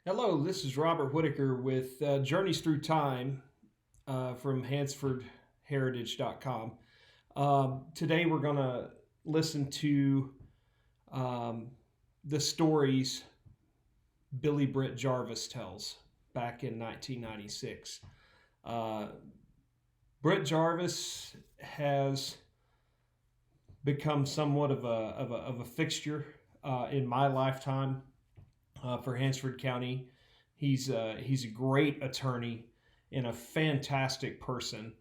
Hello, this is Robert Whitaker with Journeys Through Time from HansfordHeritage.com. Today we're going to listen to the stories Billy Britt Jarvis tells back in 1996. Britt Jarvis has become somewhat of a fixture in my lifetime. For Hansford County. He's a great attorney and a fantastic person.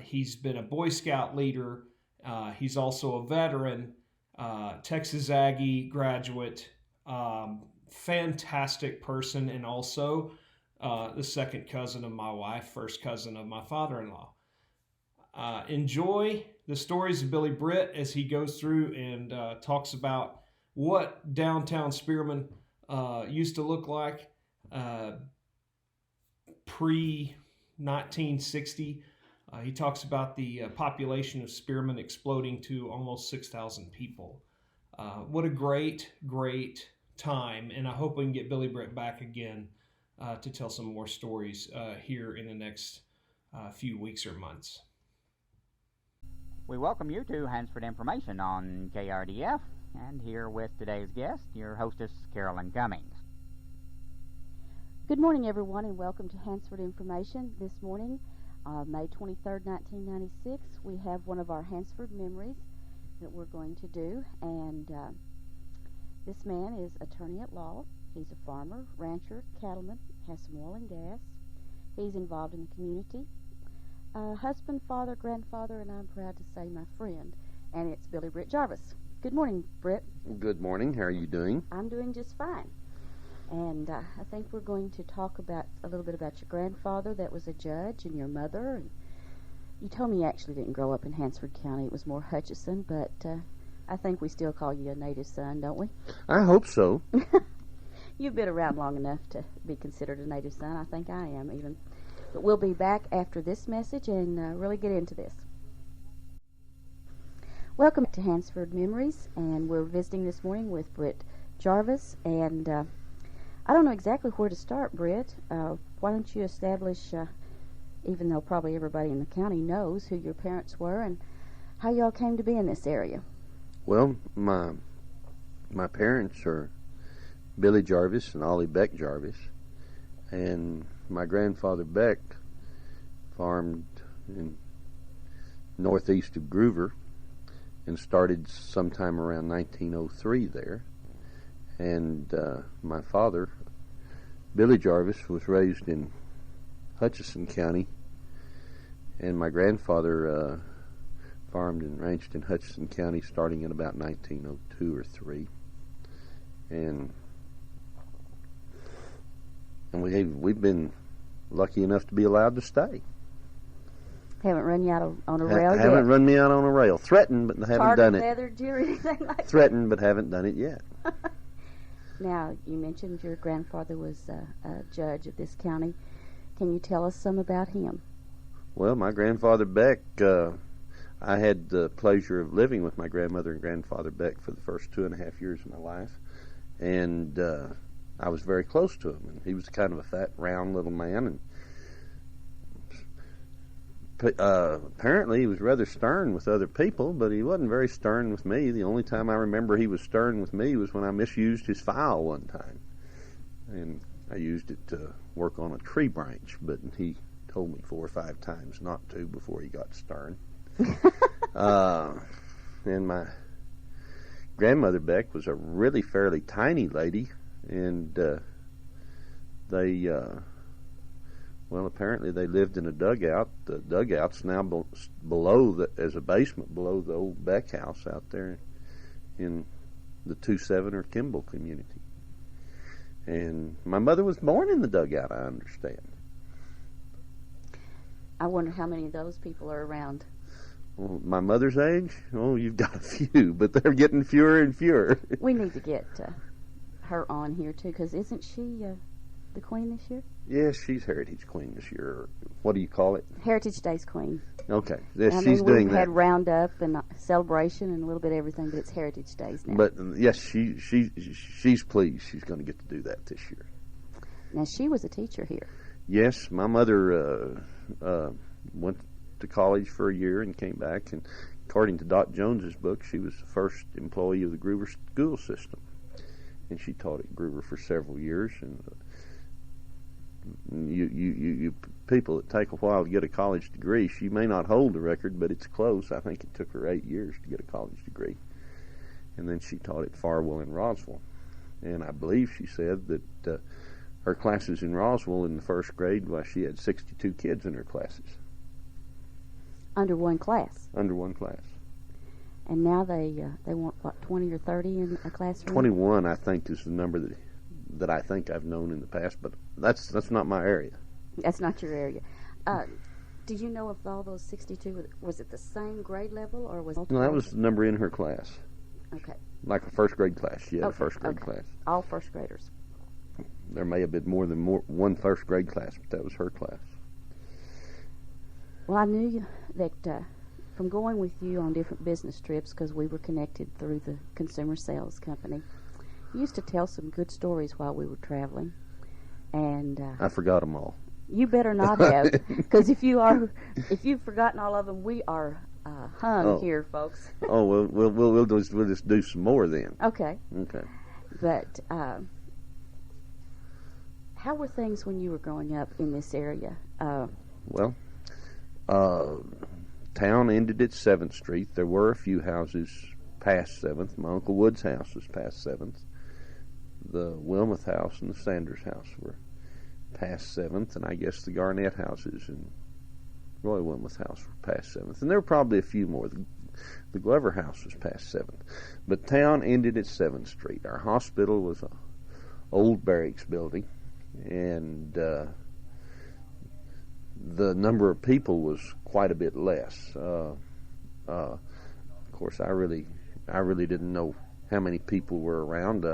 He's been a Boy Scout leader. He's also a veteran, Texas Aggie graduate, fantastic person, and also the second cousin of my wife, first cousin of my father-in-law. Enjoy the stories of Billy Britt as he goes through and talks about what downtown Spearman used to look like pre-1960. He talks about the population of Spearman exploding to almost 6,000 people. What a great, great time, and I hope we can get Billy Britt back again to tell some more stories here in the next few weeks or months. We welcome you to Hansford Information on KRDF, and here with today's guest, your hostess, Carolyn Cummings. Good morning, everyone, and welcome to Hansford Information. This morning, May 23rd, 1996, we have one of our Hansford memories that we're going to do, and this man is attorney at law. He's a farmer, rancher, cattleman, has some oil and gas. He's involved in the community. Husband, father, grandfather, and I'm proud to say my friend, and it's Billy Britt Jarvis. Good morning, Britt. Good morning. How are you doing? I'm doing just fine. And I think we're going to talk about a little bit about your grandfather that was a judge and your mother. And you told me you actually didn't grow up in Hansford County. It was more Hutchinson, but I think we still call you a native son, don't we? I hope so. You've been around long enough to be considered a native son. I think I am even. But we'll be back after this message and really get into this. Welcome to Hansford Memories, and we're visiting this morning with Britt Jarvis, and I don't know exactly where to start, Britt. Why don't you establish, even though probably everybody in the county knows who your parents were and how y'all came to be in this area? Well, my parents are Billy Jarvis and Ollie Beck Jarvis, and my grandfather Beck farmed in northeast of Groover and started sometime around 1903 there. And my father, Billy Jarvis, was raised in Hutchinson County, and my grandfather farmed and ranched in Hutchinson County starting in about 1902 or 3. And we've been lucky enough to be allowed to stay. Haven't run you out on a rail yet? Haven't run me out on a rail. Threatened, but haven't done it. Feathered you or anything like that? Threatened, but haven't done it yet. Now, you mentioned your grandfather was a judge of this county. Can you tell us some about him? Well, my grandfather Beck, I had the pleasure of living with my grandmother and grandfather Beck for the first 2.5 years of my life, and I was very close to him. And he was kind of a fat, round little man, and apparently he was rather stern with other people, but he wasn't very stern with me. The only time I remember he was stern with me was when I misused his file one time, and I used it to work on a tree branch, but he told me 4 or 5 times not to before he got stern. And my grandmother Beck was a really fairly tiny lady, and well, apparently they lived in a dugout. The dugout's now below as a basement below the old Beck house out there in the 2-7 or Kimball community. And my mother was born in the dugout, I understand. I wonder how many of those people are around. Well, my mother's age? Oh, you've got a few, but they're getting fewer and fewer. We need to get her on here, too, because isn't she the queen this year? Yes, she's Heritage Queen this year. What do you call it? Heritage Days Queen. Okay, yes, I she's mean, doing we've that. had Roundup and celebration and a little bit of everything, but it's Heritage Days now. But yes, she's pleased. She's going to get to do that this year. Now, she was a teacher here. Yes, my mother went to college for a year and came back, and according to Dot Jones's book, she was the first employee of the Gruber school system, and she taught at Gruber for several years. And you people that take a while to get a college degree, she may not hold the record, but it's close. I think it took her 8 years to get a college degree, and then she taught at Farwell and Roswell. And I believe she said that her classes in Roswell in the first grade, well, she had 62 kids in her classes. Under one class? Under one class. And now they want, what, 20 or 30 in a classroom? 21, I think, is the number that I think I've known in the past, but that's not my area. That's not your area. Do you know if all those 62, was it the same grade level, or was it? No, that was the number in her class. Okay. Like a first grade class. She had a Okay, first grade okay. class. All first graders. There may have been more than one first grade class, but that was her class. Well, I knew that from going with you on different business trips, because we were connected through the consumer sales company, you used to tell some good stories while we were traveling. And I forgot them all. you better not have, because if you've forgotten all of them, we are hung here, folks. Oh, well, we'll just do some more then. Okay. Okay. But how were things when you were growing up in this area? Well, town ended at 7th Street. There were a few houses past 7th. My Uncle Wood's house was past 7th. The Wilmoth house and the Sanders house were past 7th, and I guess the Garnett houses and Roy Wilmoth house were past 7th. And there were probably a few more. The Glover house was past 7th. But town ended at 7th Street. Our hospital was a old barracks building, and the number of people was quite a bit less. Of course, I really didn't know how many people were around.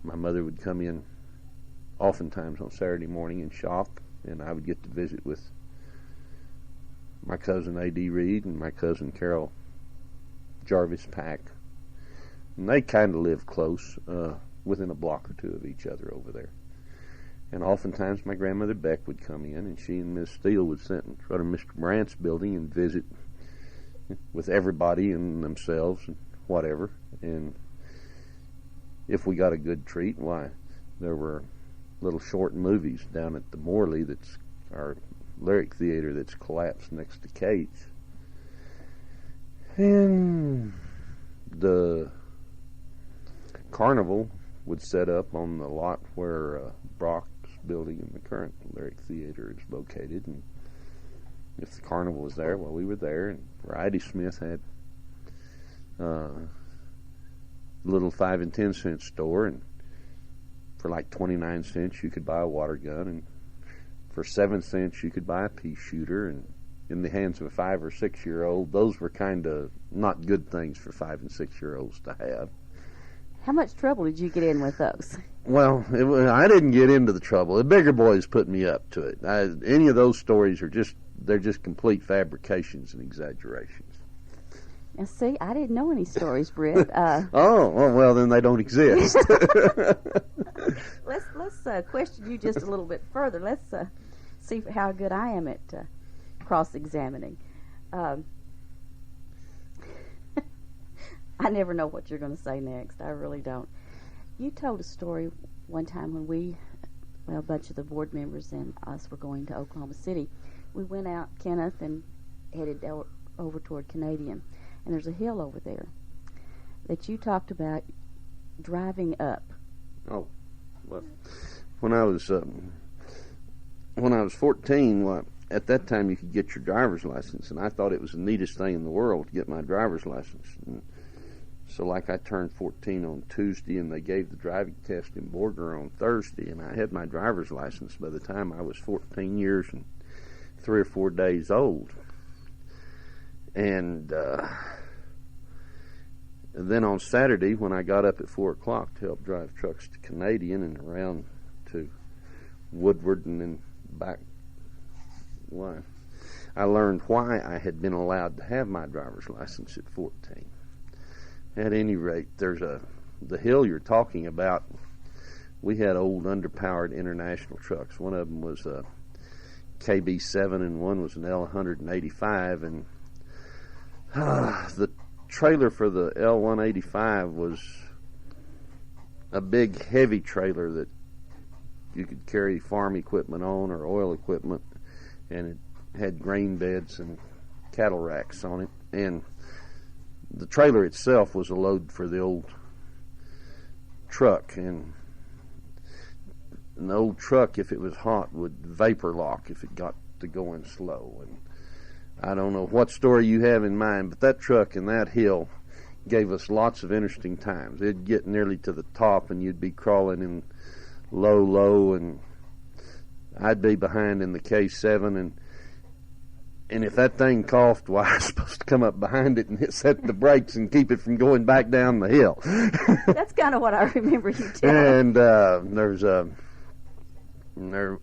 My mother would come in oftentimes on Saturday morning and shop, and I would get to visit with my cousin A.D. Reed and my cousin Carol Jarvis Pack. And they kind of lived close, within a block or two of each other over there. And oftentimes my grandmother Beck would come in, and she and Miss Steele would sit in front of Mr. Brandt's building and visit with everybody and themselves and whatever. And if we got a good treat, why, there were little short movies down at the Morley, that's our lyric theater that's collapsed next to Kate's. And the carnival would set up on the lot where Brock's building in the current lyric theater is located, and if the carnival was there, well, we were there. And Variety Smith had a little 5 and 10 cent store, and for like 29 cents you could buy a water gun, and for 7 cents you could buy a pea shooter. And in the hands of a 5 or 6 year old, those were kind of not good things for 5 and 6 year olds to have. How much trouble did you get in with those? Well, I didn't get into the trouble. The bigger boys put me up to it. Any of those stories they're just complete fabrications and exaggerations. Now, see, I didn't know any stories, Britt. Well, then they don't exist. Let's question you just a little bit further. Let's see how good I am at cross-examining. I never know what you're going to say next. I really don't. You told a story one time when a bunch of the board members and us were going to Oklahoma City. We went out Kenneth and headed over toward Canadian, and there's a hill over there that you talked about driving up. Oh, well, when I was 14, well, at that time you could get your driver's license, and I thought it was the neatest thing in the world to get my driver's license. And so, like, I turned 14 on Tuesday, and they gave the driving test in Borger on Thursday, and I had my driver's license by the time I was 14 years and 3 or 4 days old. And then on Saturday, when I got up at 4 o'clock to help drive trucks to Canadian and around to Woodward and then back, I learned why I had been allowed to have my driver's license at 14. At any rate, the hill you're talking about we had old underpowered international trucks. One of them was a KB7 and one was an L185, and the trailer for the L185 was a big heavy trailer that you could carry farm equipment on or oil equipment, and it had grain beds and cattle racks on it, and the trailer itself was a load for the old truck, and the old truck, if it was hot, would vapor lock if it got to going slow. And I don't know what story you have in mind, but that truck and that hill gave us lots of interesting times. It'd get nearly to the top, and you'd be crawling in low, and I'd be behind in the K7, and if that thing coughed, why, I was supposed to come up behind it and set the brakes and keep it from going back down the hill. That's kind of what I remember you telling. And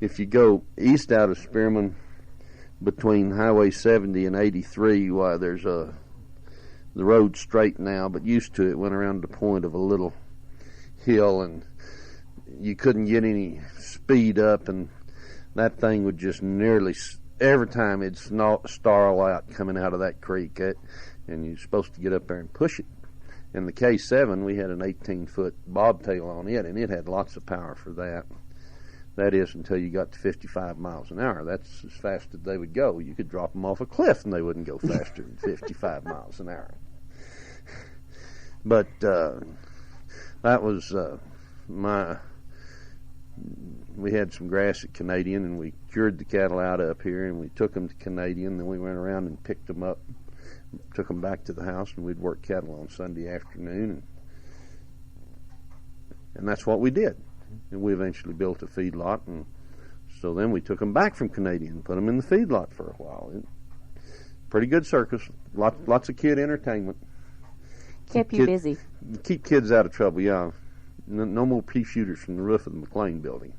if you go east out of Spearman between Highway 70 and 83, why, there's the road's straight now, but used to it went around the point of a little hill, and you couldn't get any speed up, and that thing would just nearly, every time it'd snarl out coming out of that creek, and you're supposed to get up there and push it. And the K7, we had an 18-foot bobtail on it, and it had lots of power for that. That is, until you got to 55 miles an hour. That's as fast as they would go. You could drop them off a cliff, and they wouldn't go faster than 55 miles an hour. But that was we had some grass at Canadian, and we cured the cattle out up here, and we took them to Canadian. Then we went around and picked them up, took them back to the house, and we'd work cattle on Sunday afternoon, and that's what we did. And we eventually built a feedlot, and so then we took them back from Canadian and put them in the feedlot for a while. Pretty good circus, lots of kid entertainment. Kept you busy. Keep kids out of trouble, yeah. No more pea shooters from the roof of the McLean building.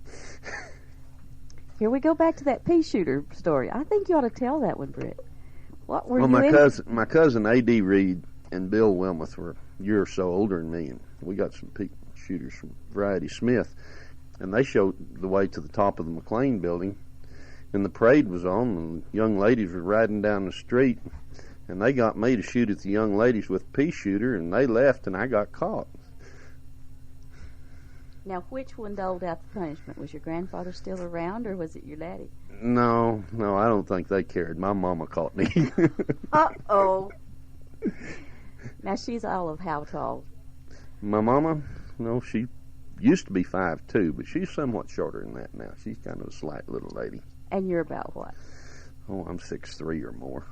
Here we go back to that pea shooter story. I think you ought to tell that one, Britt. What were you my cousin A.D. Reed and Bill Wilmoth were a year or so older than me, and we got some pea shooters from Variety Smith, and they showed the way to the top of the McLean building, and the parade was on, and young ladies were riding down the street, and they got me to shoot at the young ladies with a pea shooter, and they left, and I got caught. Now, which one doled out the punishment? Was your grandfather still around, or was it your daddy? No, I don't think they cared. My mama caught me. Uh-oh. Now, she's all of how tall? My mama, she used to be 5'2", but she's somewhat shorter than that now. She's kind of a slight little lady. And you're about what? Oh, I'm 6'3" or more.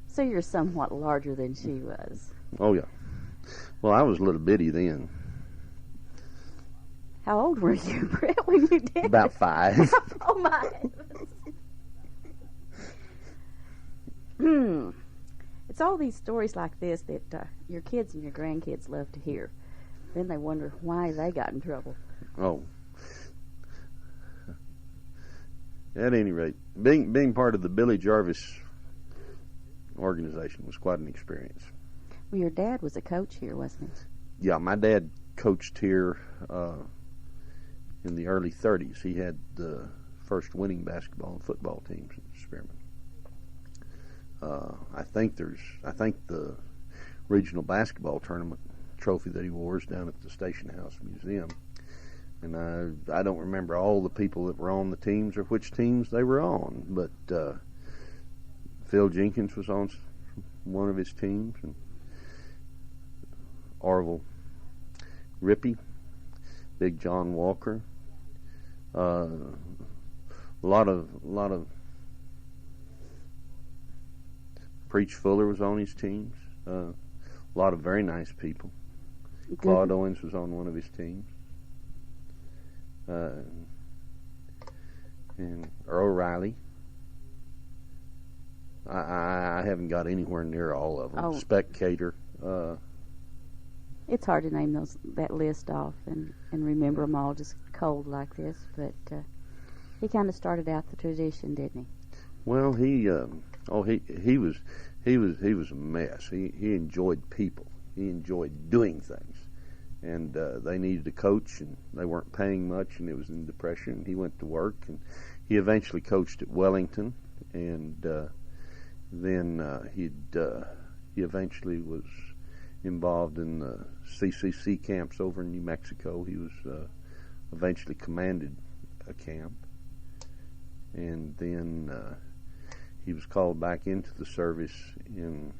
So you're somewhat larger than she was. Oh, yeah. Well, I was a little bitty then. How old were you, Britt, when you did About 5. Oh, my goodness. It's all these stories like this that your kids and your grandkids love to hear. Then they wonder why they got in trouble. Oh. At any rate, being part of the Billy Jarvis organization was quite an experience. Well, your dad was a coach here, wasn't he? Yeah, my dad coached here in the early 30s. He had the first winning basketball and football teams in Spearman. I think the regional basketball tournament trophy that he wore is down at the Station House Museum. And I don't remember all the people that were on the teams or which teams they were on, but Phil Jenkins was on one of his teams, and Orville Rippey, Big John Walker, a lot of Preach Fuller was on his teams, a lot of very nice people. Good. Claude Owens was on one of his teams. And Earl Riley. I haven't got anywhere near all of them. Oh. Spectator. It's hard to name that list off and remember them all just cold like this, but he kind of started out the tradition, didn't he? Well, he was a mess. He enjoyed people. He enjoyed doing things, and they needed a coach, and they weren't paying much, and it was in depression. And he went to work, and he eventually coached at Wellington, and then he eventually was involved in the CCC camps over in New Mexico. He was eventually commanded a camp, and then he was called back into the service in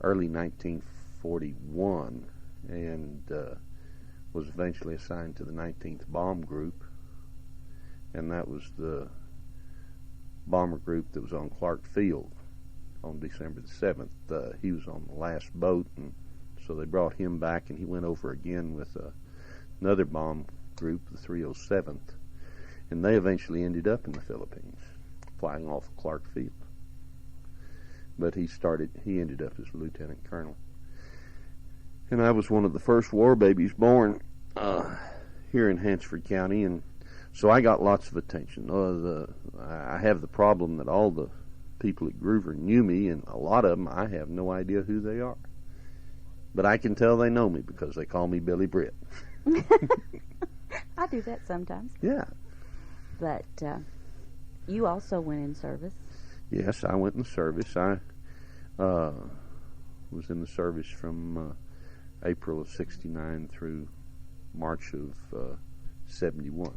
early 1941, and was eventually assigned to the 19th Bomb Group, and that was the bomber group that was on Clark Field on December the 7th. He was on the last boat, and so they brought him back, and he went over again with another bomb group, the 307th, and they eventually ended up in the Philippines, flying off of Clark Field. But he ended up as lieutenant colonel. And I was one of the first war babies born here in Hansford County, and so I got lots of attention. I have the problem that all the people at Groover knew me, and a lot of them, I have no idea who they are. But I can tell they know me because they call me Billy Britt. I do that sometimes. Yeah. But you also went in service. Yes, I went in the service. I was in the service from April of '69 through March of '71.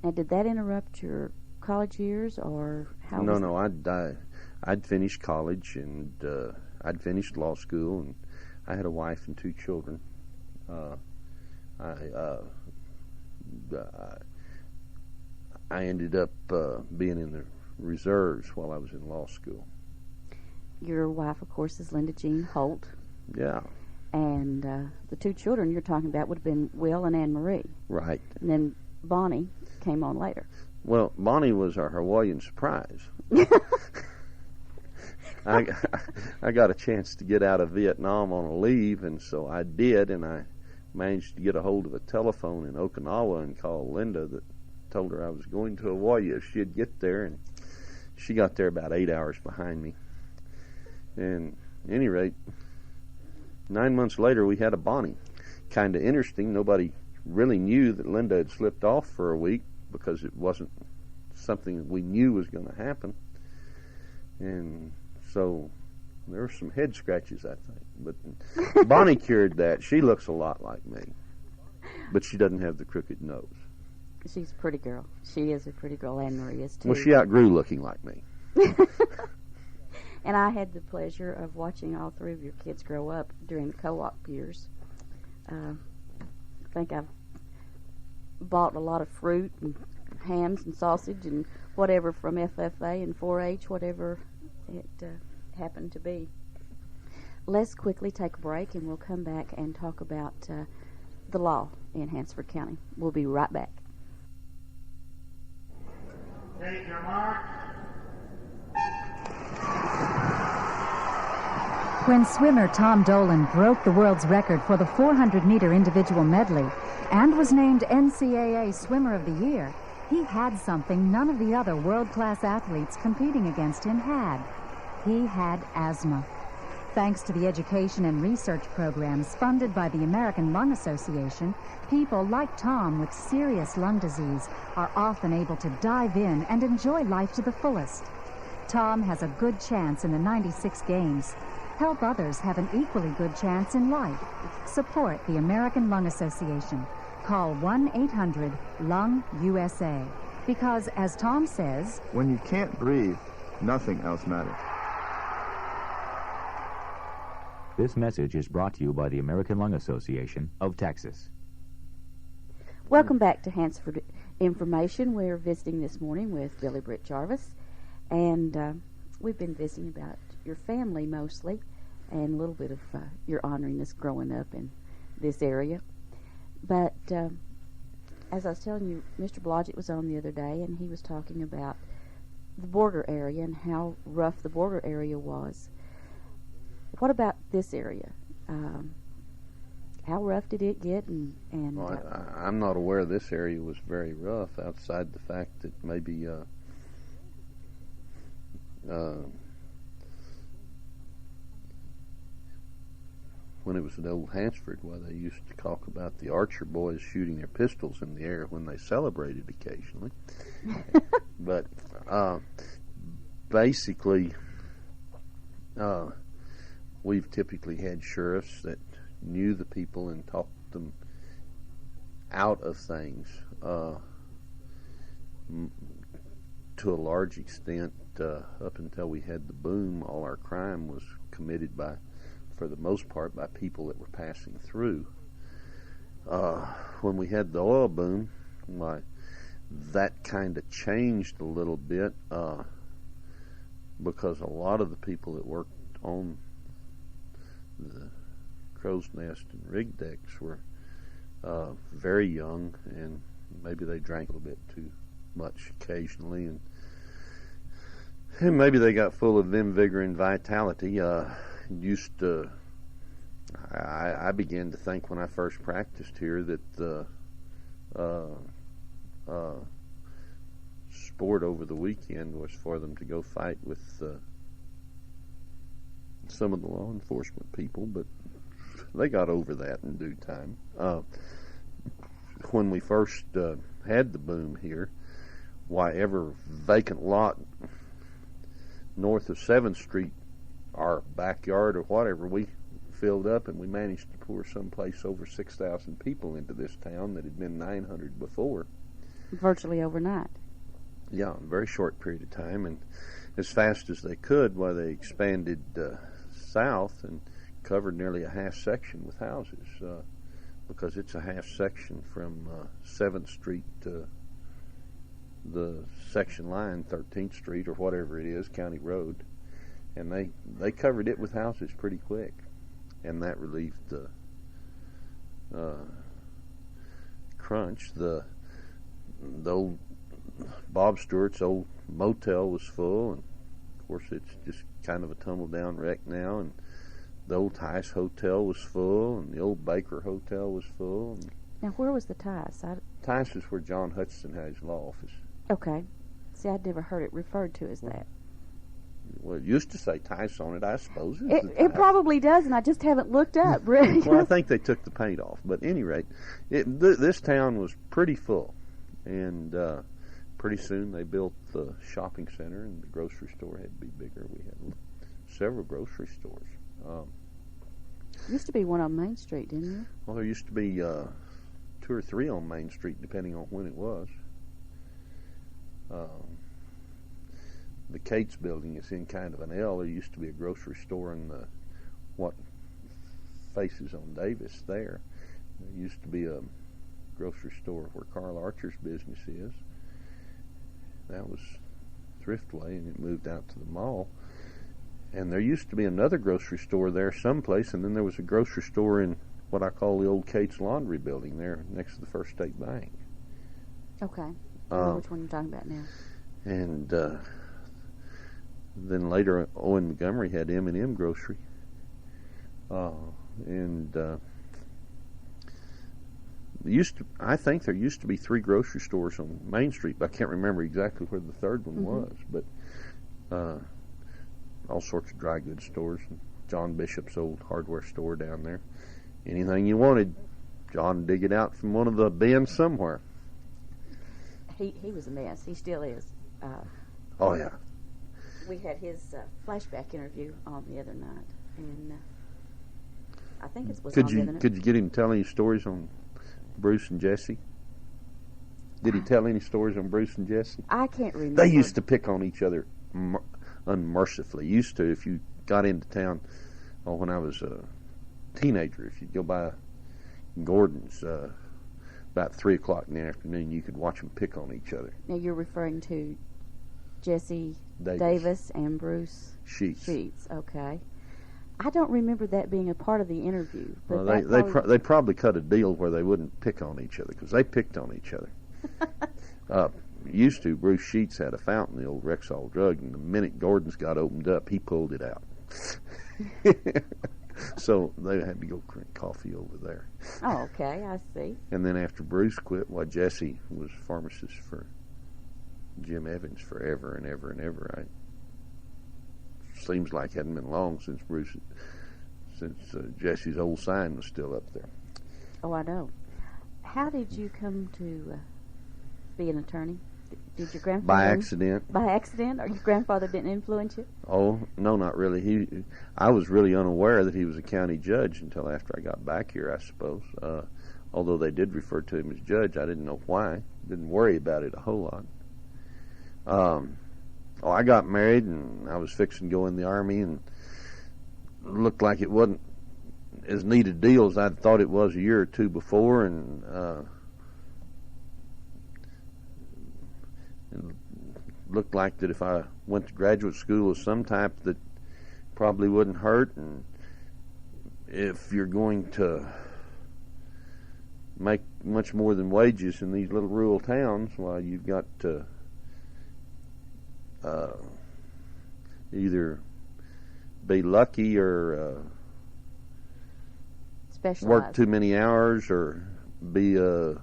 Now, did that interrupt your college years, or how? No, I'd finished college, and I'd finished law school, and I had a wife and 2 children. I ended up being in the reserves while I was in law school. Your wife, of course, is Linda Jean Holt. Yeah. And the 2 children you're talking about would have been Will and Anne Marie. Right. And then Bonnie came on later. Well, Bonnie was our Hawaiian surprise. I got a chance to get out of Vietnam on a leave, and so I did, and I managed to get a hold of a telephone in Okinawa and call Linda that told her I was going to Hawaii if she'd get there, and she got there about 8 hours behind me. And at any rate, 9 months later, we had a Bonnie. Kind of interesting. Nobody really knew that Linda had slipped off for a week because it wasn't something that we knew was going to happen. And so there were some head scratches, I think. But Bonnie cured that. She looks a lot like me, but she doesn't have the crooked nose. She's a pretty girl. She is a pretty girl. Anne Marie is too. Well, she outgrew looking like me. And I had the pleasure of watching all 3 of your kids grow up during the co-op years. I think I've bought a lot of fruit and hams and sausage and whatever from FFA and 4-H, whatever it happened to be. Let's quickly take a break, and we'll come back and talk about the law in Hansford County. We'll be right back. Take your mark. When swimmer Tom Dolan broke the world's record for the 400-meter individual medley and was named NCAA Swimmer of the Year, he had something none of the other world-class athletes competing against him had. He had asthma. Thanks to the education and research programs funded by the American Lung Association, people like Tom with serious lung disease are often able to dive in and enjoy life to the fullest. Tom has a good chance in the '96 Games. Help others have an equally good chance in life. Support the American Lung Association. Call 1-800-LUNG-USA. Because, as Tom says, when you can't breathe, nothing else matters. This message is brought to you by the American Lung Association of Texas. Welcome back to Hansford Information. We're visiting this morning with Billy Britt Jarvis, and we've been visiting about your family mostly, and a little bit of your honoring us growing up in this area. But as I was telling you, Mr. Blodgett was on the other day, and he was talking about the border area and how rough the border area was. What about this area? How rough did it get? Well, I'm not aware this area was very rough, outside the fact that maybe when it was at Old Hansford, why they used to talk about the Archer boys shooting their pistols in the air when they celebrated occasionally. But basically, we've typically had sheriffs that knew the people and talked them out of things. To a large extent, up until we had the boom, all our crime was committed by, for the most part, by people that were passing through. When we had the oil boom, why, that kind of changed a little bit, because a lot of the people that worked on the crow's nest and rig decks were very young, and maybe they drank a little bit too much occasionally, and maybe they got full of them vigor and vitality. I began to think when I first practiced here that the sport over the weekend was for them to go fight with some of the law enforcement people, but they got over that in due time. When we first had the boom here, why, every vacant lot north of 7th Street, our backyard or whatever, we filled up, and we managed to pour someplace over 6,000 people into this town that had been 900 before. Virtually overnight. Yeah, a very short period of time, and as fast as they could, why, they expanded south and covered nearly a half section with houses, because it's a half section from 7th Street to the section line, 13th Street or whatever it is, County Road, and they covered it with houses pretty quick, and that relieved the crunch. The old Bob Stewart's old motel was full, and of course it's just kind of a tumble down wreck now, and the old Tice Hotel was full, and the old Baker Hotel was full. And now, where was the Tice? Tice is where John Hutchinson had his law office. Okay. See, I'd never heard it referred to as that. Well, it used to say Tice on it, I suppose. It probably does, and I just haven't looked up, really. Well, I think they took the paint off. But at any rate, this town was pretty full. And pretty soon they built the shopping center, and the grocery store had to be bigger. We had several grocery stores. Used to be one on Main Street, didn't there? Well, there used to be 2 or 3 on Main Street, depending on when it was. The Cates building is in kind of an L. There used to be a grocery store in what faces on Davis there. There used to be a grocery store where Carl Archer's business is. That was Thriftway, and it moved out to the mall. And there used to be another grocery store there someplace, and then there was a grocery store in what I call the old Cates Laundry building there next to the First State Bank. Okay. I know which one you're talking about now. And then later, Owen Montgomery had M&M Grocery. I think there used to be 3 grocery stores on Main Street, but I can't remember exactly where the third one was. But all sorts of dry goods stores, and John Bishop's old hardware store down there. Anything you wanted, John dig it out from one of the bins somewhere. He was a mess. He still is. Oh yeah. We had his flashback interview on the other night, and I think it was on the other night. Could you get him to tell any stories on Bruce and Jesse? Did he tell any stories on Bruce and Jesse? I can't remember. They used to pick on each other unmercifully. Used to, if you got into town, when I was a teenager, if you'd go by Gordon's about 3 o'clock in the afternoon, you could watch them pick on each other. Now you're referring to Jesse Davis and Bruce Sheets. Okay. I don't remember that being a part of the interview. But well, they probably cut a deal where they wouldn't pick on each other, because they picked on each other. Used to, Bruce Sheets had a fountain, the old Rexall drug, and the minute Gordon's got opened up, he pulled it out. So they had to go drink coffee over there. Oh, okay, I see. And then after Bruce quit, Jesse was pharmacist for Jim Evans forever and ever and ever. Seems like it hadn't been long since Bruce since Jesse's old sign was still up there. Oh, I know. How did you come to be an attorney? Did your grandfather... By accident. By accident? Or your grandfather didn't influence you? Oh, no, not really. I was really unaware that he was a county judge until after I got back here, I suppose. Although they did refer to him as judge, I didn't know why. Didn't worry about it a whole lot. I got married, and I was fixing to go in the Army, and it looked like it wasn't as neat a deal as I'd thought it was a year or two before, and it looked like that if I went to graduate school of some type that probably wouldn't hurt, and if you're going to make much more than wages in these little rural towns, well, you've got to either be lucky or work too many hours, or be a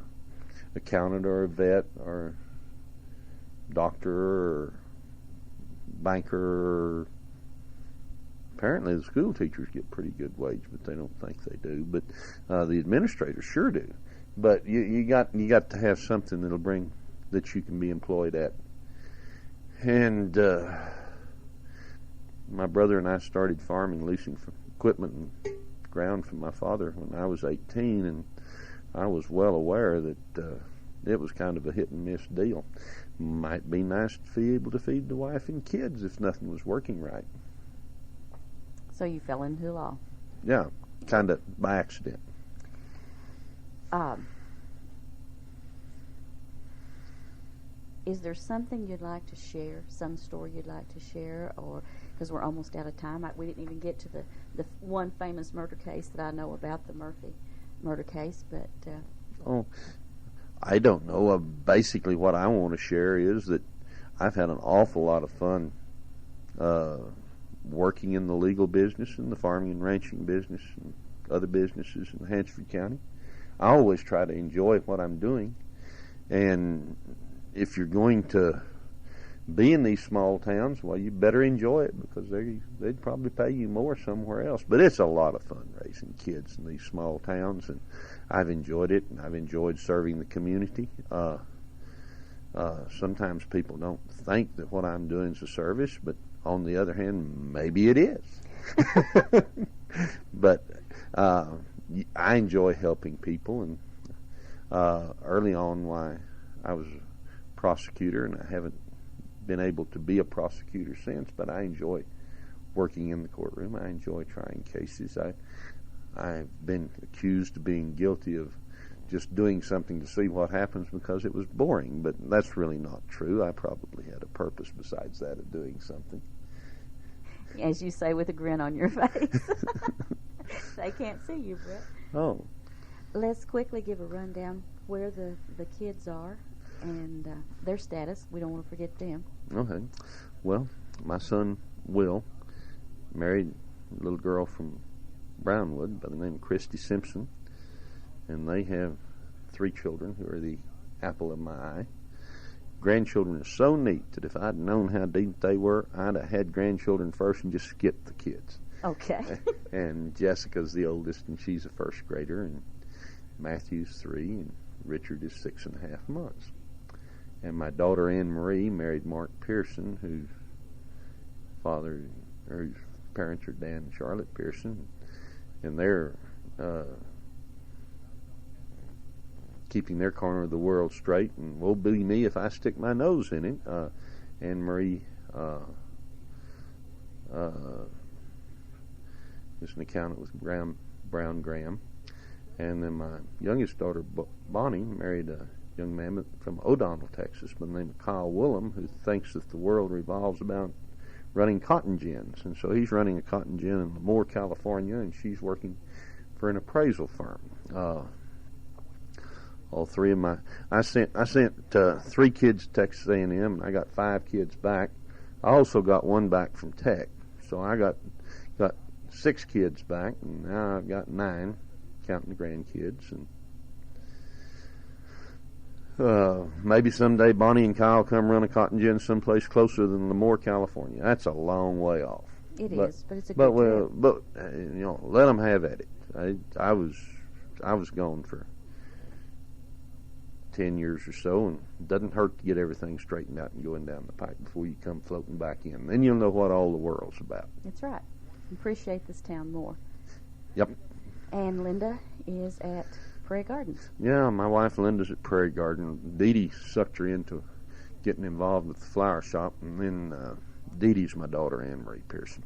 accountant or a vet or doctor or banker. Or apparently the school teachers get pretty good wage, but they don't think they do. But the administrators sure do. But you got to have something that you can be employed at. And my brother and I started farming, leasing equipment and ground from my father when I was 18, and I was well aware that it was kind of a hit and miss deal. Might be nice to be able to feed the wife and kids if nothing was working right. So you fell into law? Yeah, kind of by accident. Is there something you'd like to share, some story you'd like to share, or because we're almost out of time, we didn't even get to the one famous murder case that I know about, the Murphy murder case, but... I don't know. Basically what I want to share is that I've had an awful lot of fun working in the legal business and the farming and ranching business and other businesses in Hansford County. I always try to enjoy what I'm doing, and if you're going to be in these small towns, well, you better enjoy it, because they'd probably pay you more somewhere else. But it's a lot of fun raising kids in these small towns, and I've enjoyed it, and I've enjoyed serving the community. Sometimes people don't think that what I'm doing is a service, but on the other hand, maybe it is. But I enjoy helping people, and early on, why I was a prosecutor, and I haven't been able to be a prosecutor since, but I enjoy working in the courtroom. I enjoy trying cases. I've been accused of being guilty of just doing something to see what happens because it was boring, but that's really not true. I probably had a purpose besides that of doing something. As you say with a grin on your face. They can't see you, Britt. Oh. Let's quickly give a rundown where the kids are and their status. We don't want to forget them. Okay. Well, my son, Will, married a little girl from Brownwood by the name of Christy Simpson, and they have 3 children who are the apple of my eye. Grandchildren are so neat that if I'd known how neat they were, I'd have had grandchildren first and just skipped the kids. Okay. And Jessica's the oldest, and she's a first grader, and Matthew's 3, and Richard is 6.5 months. And my daughter Anne Marie married Mark Pearson, whose parents are Dan and Charlotte Pearson, and they're keeping their corner of the world straight, and woe be me if I stick my nose in it. Anne Marie is an accountant with Brown Graham, and then my youngest daughter Bonnie married a young man from O'Donnell, Texas, by the name of Kyle Woolham, who thinks that the world revolves about running cotton gins, and so he's running a cotton gin in Lemoore, California, and she's working for an appraisal firm. All 3 of my, I sent 3 kids to Texas A&M, and I got 5 kids back. I also got 1 back from Tech, so I got 6 kids back, and now I've got 9, counting the grandkids. And maybe someday Bonnie and Kyle come run a cotton gin someplace closer than Lemoore, California. That's a long way off. It is, but it's a but good job. but let them have at it. I was gone for 10 years or so, and it doesn't hurt to get everything straightened out and going down the pipe before you come floating back in. Then you'll know what all the world's about. That's right. Appreciate this town more. Yep. And Linda is at Prairie Gardens. Yeah, my wife Linda's at Prairie Garden. Dee Dee sucked her into getting involved with the flower shop, and then Dee Dee's my daughter, Anne Marie Pearson.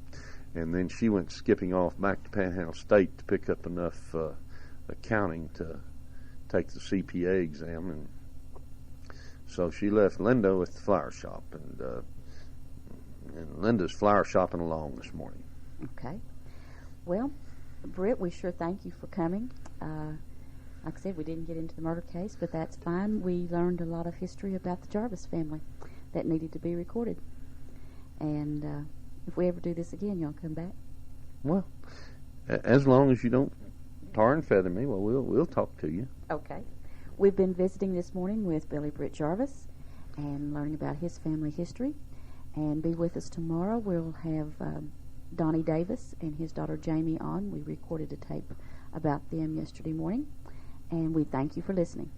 And then she went skipping off back to Panhandle State to pick up enough accounting to take the CPA exam, and so she left Linda with the flower shop, and Linda's flower shopping along this morning. Okay. Well, Britt, we sure thank you for coming. Like I said, we didn't get into the murder case, but that's fine. We learned a lot of history about the Jarvis family that needed to be recorded. And if we ever do this again, you'll come back? Well, as long as you don't tar and feather me, well, we'll talk to you. Okay. We've been visiting this morning with Billy Britt Jarvis and learning about his family history. And be with us tomorrow. We'll have Donnie Davis and his daughter Jamie on. We recorded a tape about them yesterday morning. And we thank you for listening.